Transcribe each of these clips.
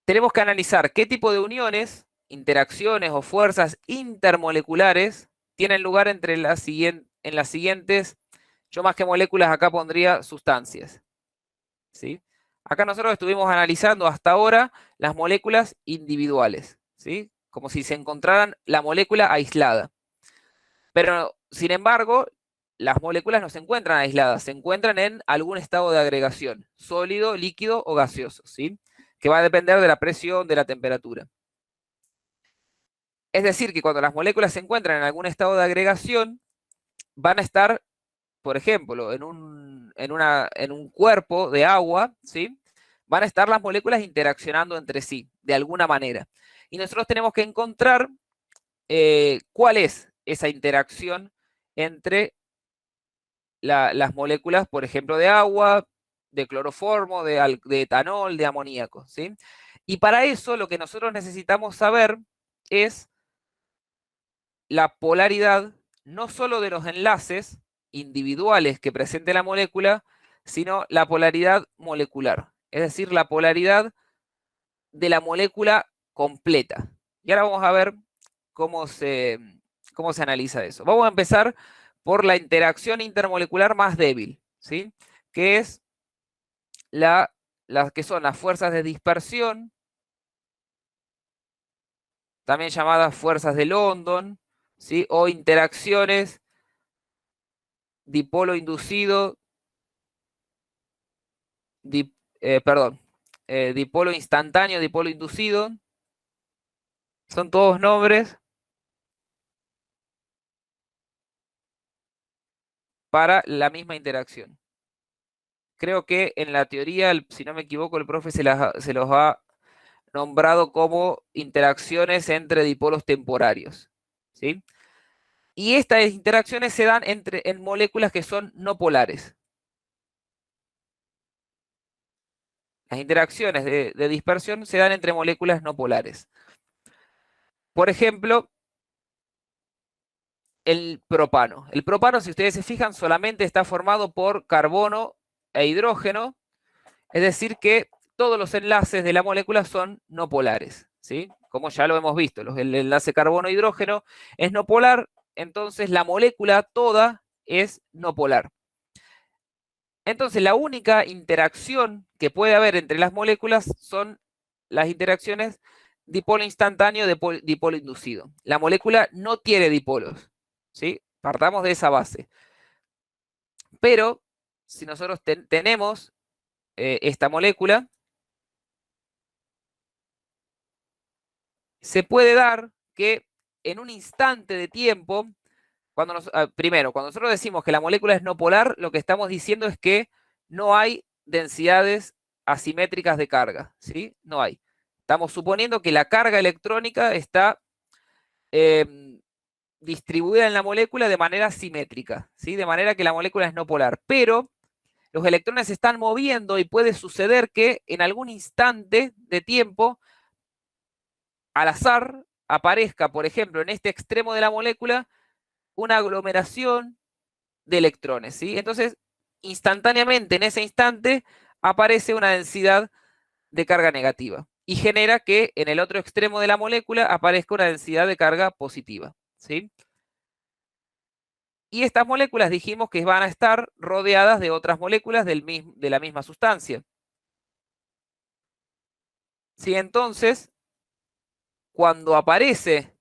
tenemos que analizar qué tipo de uniones, interacciones o fuerzas intermoleculares tienen lugar entre en las siguientes, yo más que moléculas acá pondría sustancias, ¿sí? Acá nosotros estuvimos analizando hasta ahora las moléculas individuales, ¿sí? Como si se encontraran la molécula aislada. Pero, sin embargo, las moléculas no se encuentran aisladas, se encuentran en algún estado de agregación, sólido, líquido o gaseoso, ¿sí? Que va a depender de la presión, de la temperatura. Es decir, que cuando las moléculas se encuentran en algún estado de agregación, van a estar, por ejemplo, en un cuerpo de agua, ¿sí? Van a estar las moléculas interaccionando entre sí, de alguna manera. Y nosotros tenemos que encontrar cuál es esa interacción entre las moléculas, por ejemplo, de agua, de cloroformo, de etanol, de amoníaco, ¿sí? Y para eso lo que nosotros necesitamos saber es la polaridad no solo de los enlaces individuales que presente la molécula, sino la polaridad molecular, es decir, la polaridad de la molécula completa. Y ahora vamos a ver cómo se, cómo se analiza eso. Vamos a empezar por la interacción intermolecular más débil, ¿sí? Que es las que son las fuerzas de dispersión, también llamadas fuerzas de London, ¿sí? O interacciones dipolo inducido, dip, perdón, dipolo instantáneo, dipolo inducido, son todos nombres para la misma interacción. Creo que en la teoría, si no me equivoco, el profe se los ha nombrado como interacciones entre dipolos temporarios, ¿sí? Y estas interacciones se dan en moléculas que son no polares. Las interacciones de dispersión se dan entre moléculas no polares. Por ejemplo, el propano. El propano, si ustedes se fijan, solamente está formado por carbono e hidrógeno, es decir que todos los enlaces de la molécula son no polares, ¿sí? Como ya lo hemos visto, el enlace carbono-hidrógeno es no polar, entonces la molécula toda es no polar. Entonces la única interacción que puede haber entre las moléculas son las interacciones dipolo instantáneo, dipolo inducido. La molécula no tiene dipolos, ¿sí? Partamos de esa base. Pero si nosotros tenemos esta molécula, se puede dar que en un instante de tiempo, primero, cuando nosotros decimos que la molécula es no polar, lo que estamos diciendo es que no hay densidades asimétricas de carga, ¿sí? No hay. Estamos suponiendo que la carga electrónica está distribuida en la molécula de manera simétrica, ¿sí? De manera que la molécula es no polar. Pero los electrones se están moviendo y puede suceder que en algún instante de tiempo, al azar, aparezca, por ejemplo, en este extremo de la molécula, una aglomeración de electrones, ¿sí? Entonces, instantáneamente, en ese instante, aparece una densidad de carga negativa y genera que en el otro extremo de la molécula aparezca una densidad de carga positiva, ¿sí? Y estas moléculas dijimos que van a estar rodeadas de otras moléculas de la misma sustancia. ¿Sí? Entonces, cuando aparece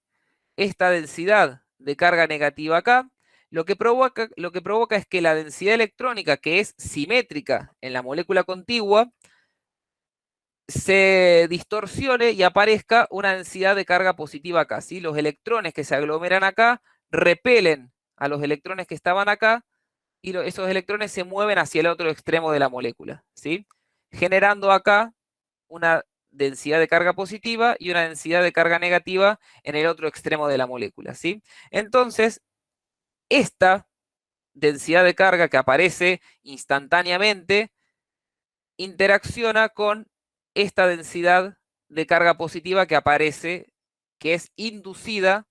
esta densidad de carga negativa acá, lo que provoca es que la densidad electrónica, que es simétrica en la molécula contigua, se distorsione y aparezca una densidad de carga positiva acá, ¿sí? Los electrones que se aglomeran acá repelen a los electrones que estaban acá y esos electrones se mueven hacia el otro extremo de la molécula, ¿sí? Generando acá una densidad de carga positiva y una densidad de carga negativa en el otro extremo de la molécula, ¿sí? Entonces, esta densidad de carga que aparece instantáneamente interacciona con esta densidad de carga positiva que aparece, que es inducida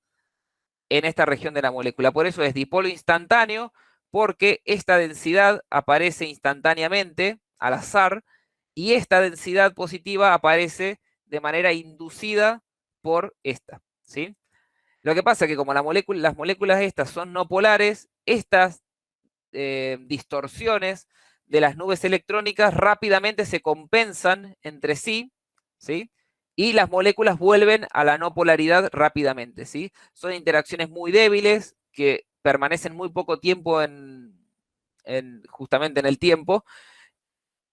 en esta región de la molécula. Por eso es dipolo instantáneo, porque esta densidad aparece instantáneamente, al azar, y esta densidad positiva aparece de manera inducida por esta, ¿sí? Lo que pasa es que como las moléculas estas son no polares, estas distorsiones de las nubes electrónicas rápidamente se compensan entre sí, ¿sí? Y las moléculas vuelven a la no polaridad rápidamente, ¿sí? Son interacciones muy débiles que permanecen muy poco tiempo justamente en el tiempo,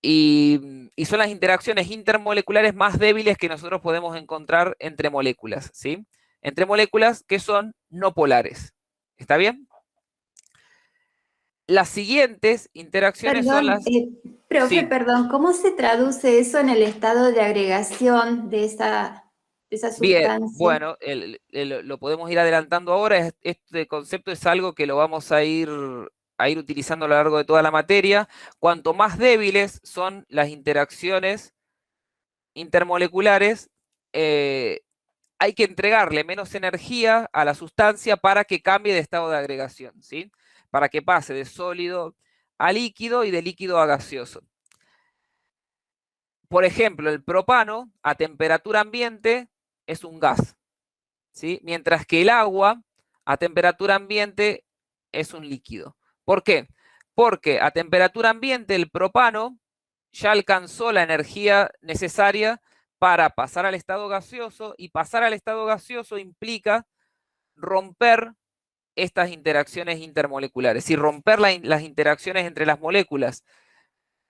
y son las interacciones intermoleculares más débiles que nosotros podemos encontrar entre moléculas, ¿sí? Entre moléculas que son no polares. ¿Está bien? Las siguientes interacciones son Perdón, las... profe, Sí, perdón, ¿cómo se traduce eso en el estado de agregación de esa bien, sustancia? bueno, lo podemos ir adelantando ahora. Este concepto es algo que lo vamos a ir utilizando a lo largo de toda la materia. Cuanto más débiles son las interacciones intermoleculares, eh, hay que entregarle menos energía a la sustancia para que cambie de estado de agregación, ¿sí? Para que pase de sólido a líquido y de líquido a gaseoso. Por ejemplo, el propano a temperatura ambiente es un gas, ¿sí? Mientras que el agua a temperatura ambiente es un líquido. ¿Por qué? Porque a temperatura ambiente el propano ya alcanzó la energía necesaria para pasar al estado gaseoso, y pasar al estado gaseoso implica romper estas interacciones intermoleculares y romper las interacciones entre las moléculas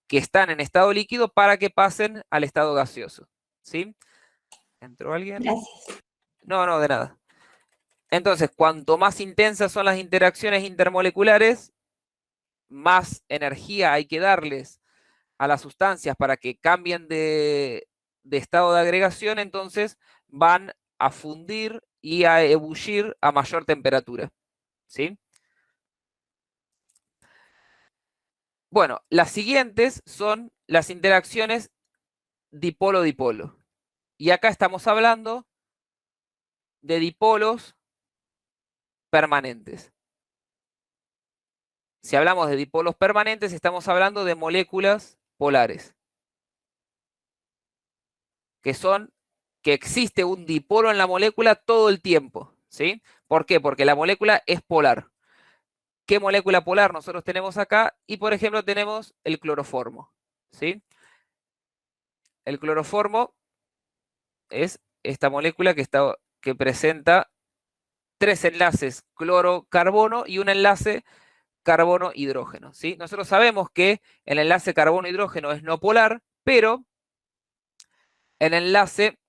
que están en estado líquido para que pasen al estado gaseoso. ¿Sí? ¿Entró alguien? Gracias. No, no, de nada. Entonces, cuanto más intensas son las interacciones intermoleculares, más energía hay que darles a las sustancias para que cambien de estado de agregación, entonces van a fundir y a ebullir a mayor temperatura. ¿Sí? Bueno, las siguientes son las interacciones dipolo-dipolo. Y acá estamos hablando de dipolos permanentes. Si hablamos de dipolos permanentes, estamos hablando de moléculas polares, que son que existe un dipolo en la molécula todo el tiempo, ¿sí? ¿Por qué? Porque la molécula es polar. ¿Qué molécula polar nosotros tenemos acá? Y por ejemplo tenemos el cloroformo, ¿sí? El cloroformo es esta molécula que presenta tres enlaces cloro-carbono y un enlace carbono-hidrógeno, ¿sí? Nosotros sabemos que el enlace carbono-hidrógeno es no polar, pero el enlace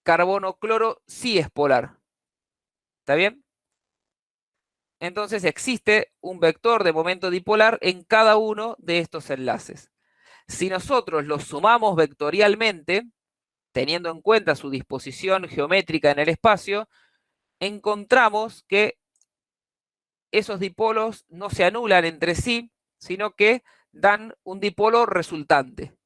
carbono-cloro sí es polar. ¿Está bien? Entonces existe un vector de momento dipolar en cada uno de estos enlaces. Si nosotros los sumamos vectorialmente, teniendo en cuenta su disposición geométrica en el espacio, encontramos que esos dipolos no se anulan entre sí, sino que dan un dipolo resultante,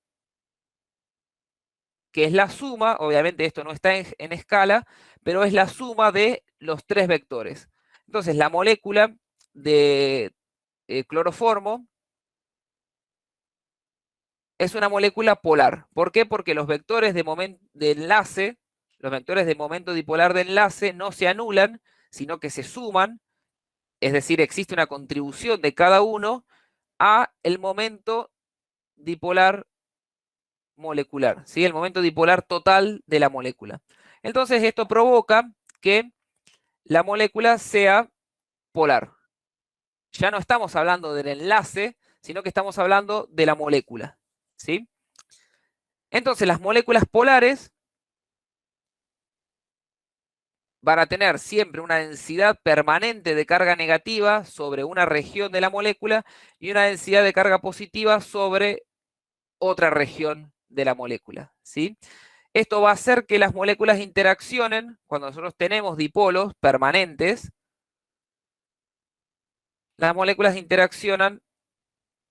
que es la suma, obviamente esto no está en escala, pero es la suma de los tres vectores. Entonces la molécula de cloroformo es una molécula polar. ¿Por qué? Porque los vectores de enlace, los vectores de momento dipolar de enlace no se anulan, sino que se suman, es decir, existe una contribución de cada uno a el momento dipolar molecular, ¿sí? El momento dipolar total de la molécula. Entonces esto provoca que la molécula sea polar. Ya no estamos hablando del enlace, sino que estamos hablando de la molécula, ¿sí? Entonces las moléculas polares van a tener siempre una densidad permanente de carga negativa sobre una región de la molécula y una densidad de carga positiva sobre otra región de la molécula, ¿sí? Esto va a hacer que las moléculas interaccionen, cuando nosotros tenemos dipolos permanentes, las moléculas interaccionan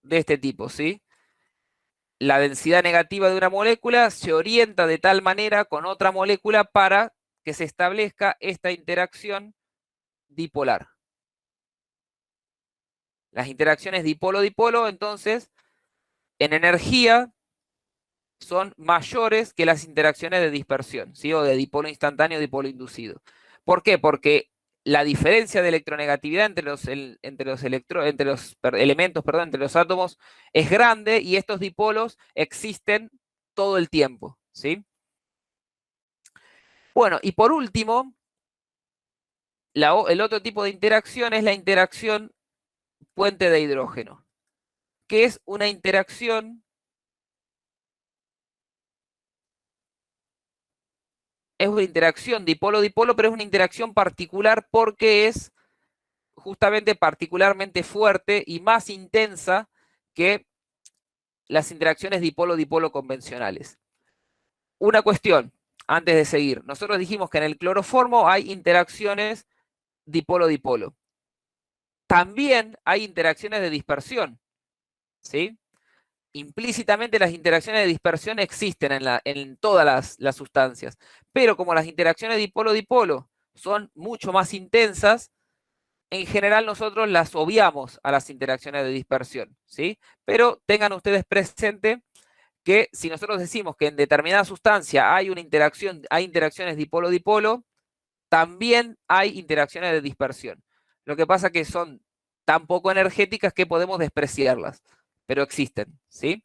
de este tipo, ¿sí? La densidad negativa de una molécula se orienta de tal manera con otra molécula para que se establezca esta interacción dipolar. Las interacciones dipolo-dipolo, entonces, en energía, son mayores que las interacciones de dispersión, ¿sí? O de dipolo instantáneo, dipolo inducido. ¿Por qué? Porque la diferencia de electronegatividad entre los elementos, perdón, entre los átomos es grande y estos dipolos existen todo el tiempo, ¿sí? Bueno, y por último, el otro tipo de interacción es la interacción puente de hidrógeno, que es una interacción, dipolo-dipolo, pero es una interacción particular porque es justamente particularmente fuerte y más intensa que las interacciones dipolo-dipolo convencionales. Una cuestión, antes de seguir. Nosotros dijimos que en el cloroformo hay interacciones dipolo-dipolo. También hay interacciones de dispersión, ¿sí? Implícitamente las interacciones de dispersión existen en todas las sustancias, pero como las interacciones dipolo-dipolo son mucho más intensas, en general nosotros las obviamos a las interacciones de dispersión, ¿sí? Pero tengan ustedes presente que si nosotros decimos que en determinada sustancia hay una interacción, hay interacciones dipolo-dipolo, también hay interacciones de dispersión. Lo que pasa es que son tan poco energéticas que podemos despreciarlas, pero existen, ¿sí?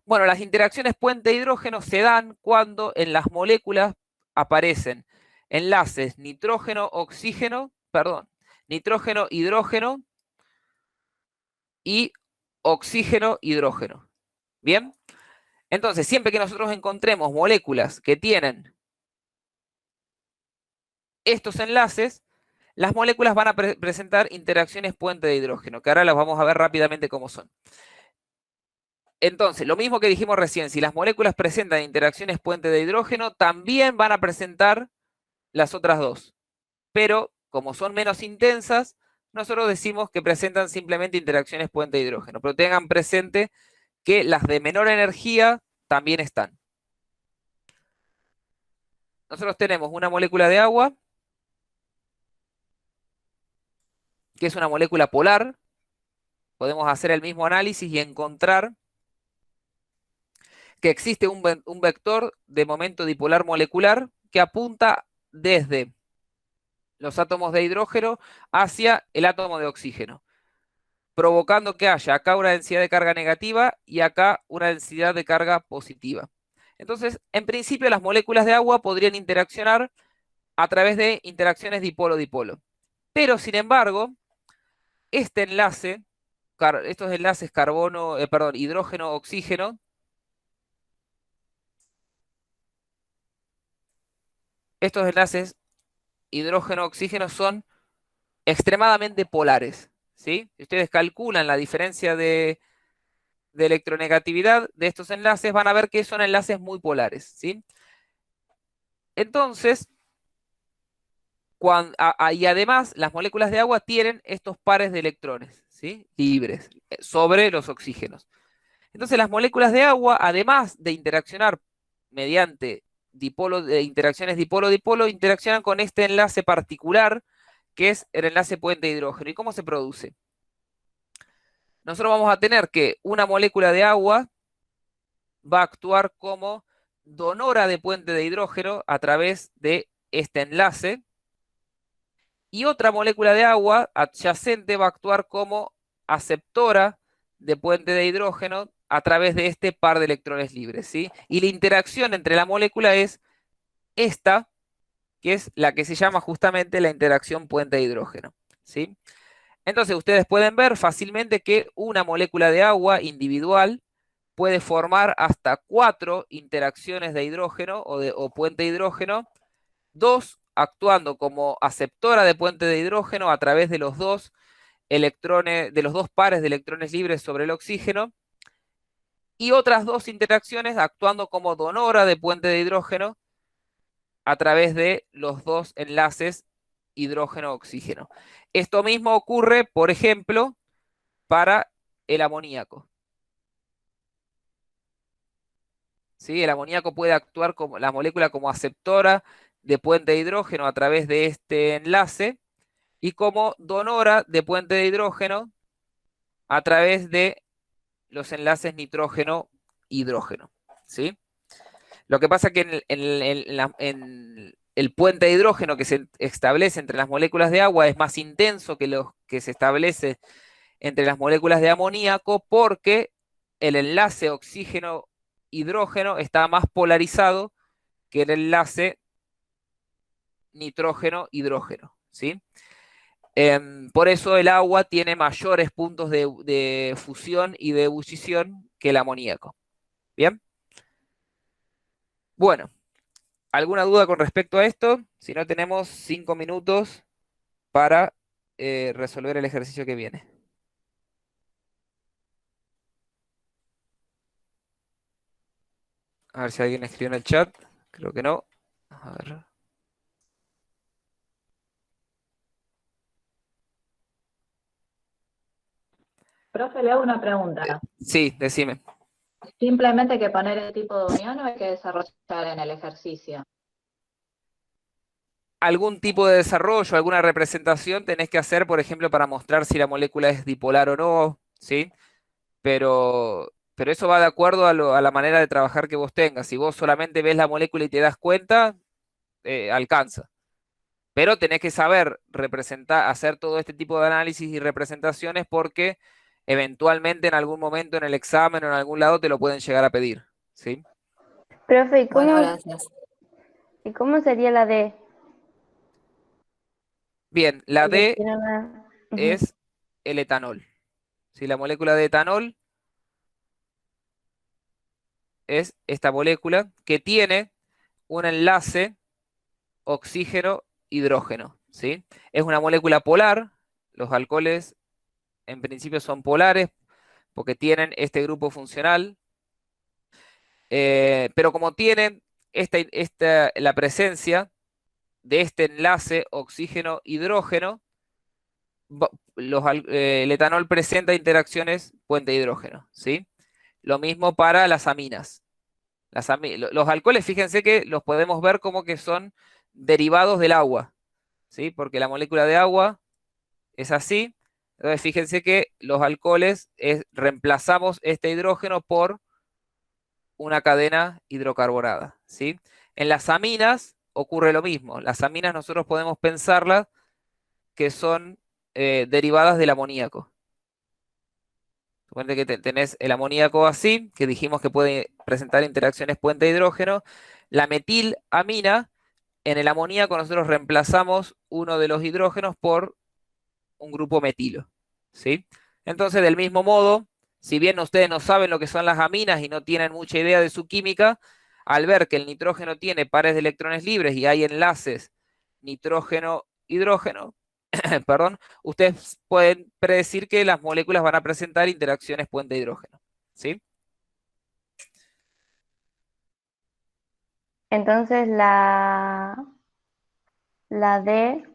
Bueno, las interacciones puente-hidrógeno se dan cuando en las moléculas aparecen enlaces nitrógeno-oxígeno, perdón, nitrógeno-hidrógeno y oxígeno-hidrógeno. ¿Bien? Entonces, siempre que nosotros encontremos moléculas que tienen estos enlaces, las moléculas van a presentar interacciones puente de hidrógeno, que ahora las vamos a ver rápidamente cómo son. Entonces, lo mismo que dijimos recién, si las moléculas presentan interacciones puente de hidrógeno, también van a presentar las otras dos. Pero, como son menos intensas, nosotros decimos que presentan simplemente interacciones puente de hidrógeno. Pero tengan presente que las de menor energía también están. Nosotros tenemos una molécula de agua, que es una molécula polar. Podemos hacer el mismo análisis y encontrar que existe un vector de momento dipolar molecular que apunta desde los átomos de hidrógeno hacia el átomo de oxígeno, provocando que haya acá una densidad de carga negativa y acá una densidad de carga positiva. Entonces, en principio, las moléculas de agua podrían interaccionar a través de interacciones dipolo-dipolo. Pero, sin embargo, este enlace, estos enlaces hidrógeno-oxígeno, estos enlaces hidrógeno-oxígeno son extremadamente polares, ¿sí? Si ustedes calculan la diferencia de electronegatividad de estos enlaces, van a ver que son enlaces muy polares, ¿sí? Entonces, y además las moléculas de agua tienen estos pares de electrones, ¿sí? Libres, sobre los oxígenos. Entonces las moléculas de agua, además de interaccionar mediante interacciones dipolo-dipolo, interaccionan con este enlace particular, que es el enlace puente de hidrógeno. ¿Y cómo se produce? Nosotros vamos a tener que una molécula de agua va a actuar como donora de puente de hidrógeno a través de este enlace, y otra molécula de agua adyacente va a actuar como aceptora de puente de hidrógeno a través de este par de electrones libres, ¿sí? Y la interacción entre la molécula es esta, que es la que se llama justamente la interacción puente de hidrógeno, ¿sí? Entonces ustedes pueden ver fácilmente que una molécula de agua individual puede formar hasta 4 interacciones de hidrógeno o puente de hidrógeno, 2 actuando como aceptora de puente de hidrógeno a través de los dos electrones, de los dos pares de electrones libres sobre el oxígeno, y otras 2 interacciones actuando como donora de puente de hidrógeno a través de los dos enlaces hidrógeno-oxígeno. Esto mismo ocurre, por ejemplo, para el amoníaco. ¿Sí? El amoníaco puede actuar como la molécula como aceptora de puente de hidrógeno a través de este enlace y como donora de puente de hidrógeno a través de los enlaces nitrógeno hidrógeno, ¿sí? Lo que pasa es que en el puente de hidrógeno que se establece entre las moléculas de agua es más intenso que lo que se establece entre las moléculas de amoníaco porque el enlace oxígeno-hidrógeno está más polarizado que el enlace nitrógeno-hidrógeno, ¿sí? Por eso el agua tiene mayores puntos de fusión y de ebullición que el amoníaco. ¿Bien? Bueno, ¿alguna duda con respecto a esto? Si no, tenemos 5 minutos para resolver el ejercicio que viene. A ver si alguien escribió en el chat. Creo que no. A ver. Profe, le hago una pregunta. Sí, decime. ¿Simplemente hay que poner el tipo de unión o hay que desarrollar en el ejercicio? Algún tipo de desarrollo, alguna representación tenés que hacer, por ejemplo, para mostrar si la molécula es dipolar o no, ¿sí? Pero eso va de acuerdo a la manera de trabajar que vos tengas. Si vos solamente ves la molécula y te das cuenta, alcanza. Pero tenés que saber representar, hacer todo este tipo de análisis y representaciones porque eventualmente en algún momento en el examen o en algún lado te lo pueden llegar a pedir, ¿sí? Profe, Bueno, gracias. ¿y cómo sería la D? Bien, la Porque D tiene una... Ujú. es el etanol. Si la molécula de etanol es esta molécula que tiene un enlace oxígeno-hidrógeno, ¿sí? Es una molécula polar, los alcoholes en principio son polares porque tienen este grupo funcional, pero como tienen la presencia de este enlace oxígeno-hidrógeno, el etanol presenta interacciones puente-hidrógeno, ¿sí? Lo mismo para las aminas. Los alcoholes, fíjense que los podemos ver como que son derivados del agua, ¿sí? Porque la molécula de agua es así. Entonces, fíjense que los alcoholes reemplazamos este hidrógeno por una cadena hidrocarbonada, ¿sí? En las aminas ocurre lo mismo. Las aminas nosotros podemos pensarlas que son derivadas del amoníaco. Suponete que tenés el amoníaco así, que dijimos que puede presentar interacciones puente hidrógeno. La metilamina, en el amoníaco nosotros reemplazamos uno de los hidrógenos por un grupo metilo, ¿sí? Entonces, del mismo modo, si bien ustedes no saben lo que son las aminas y no tienen mucha idea de su química, al ver que el nitrógeno tiene pares de electrones libres y hay enlaces nitrógeno-hidrógeno, perdón, ustedes pueden predecir que las moléculas van a presentar interacciones puente hidrógeno, ¿sí? Entonces la D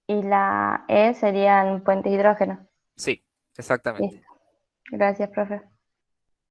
y la E serían puentes de hidrógeno. Sí, exactamente. Listo. Gracias, profe.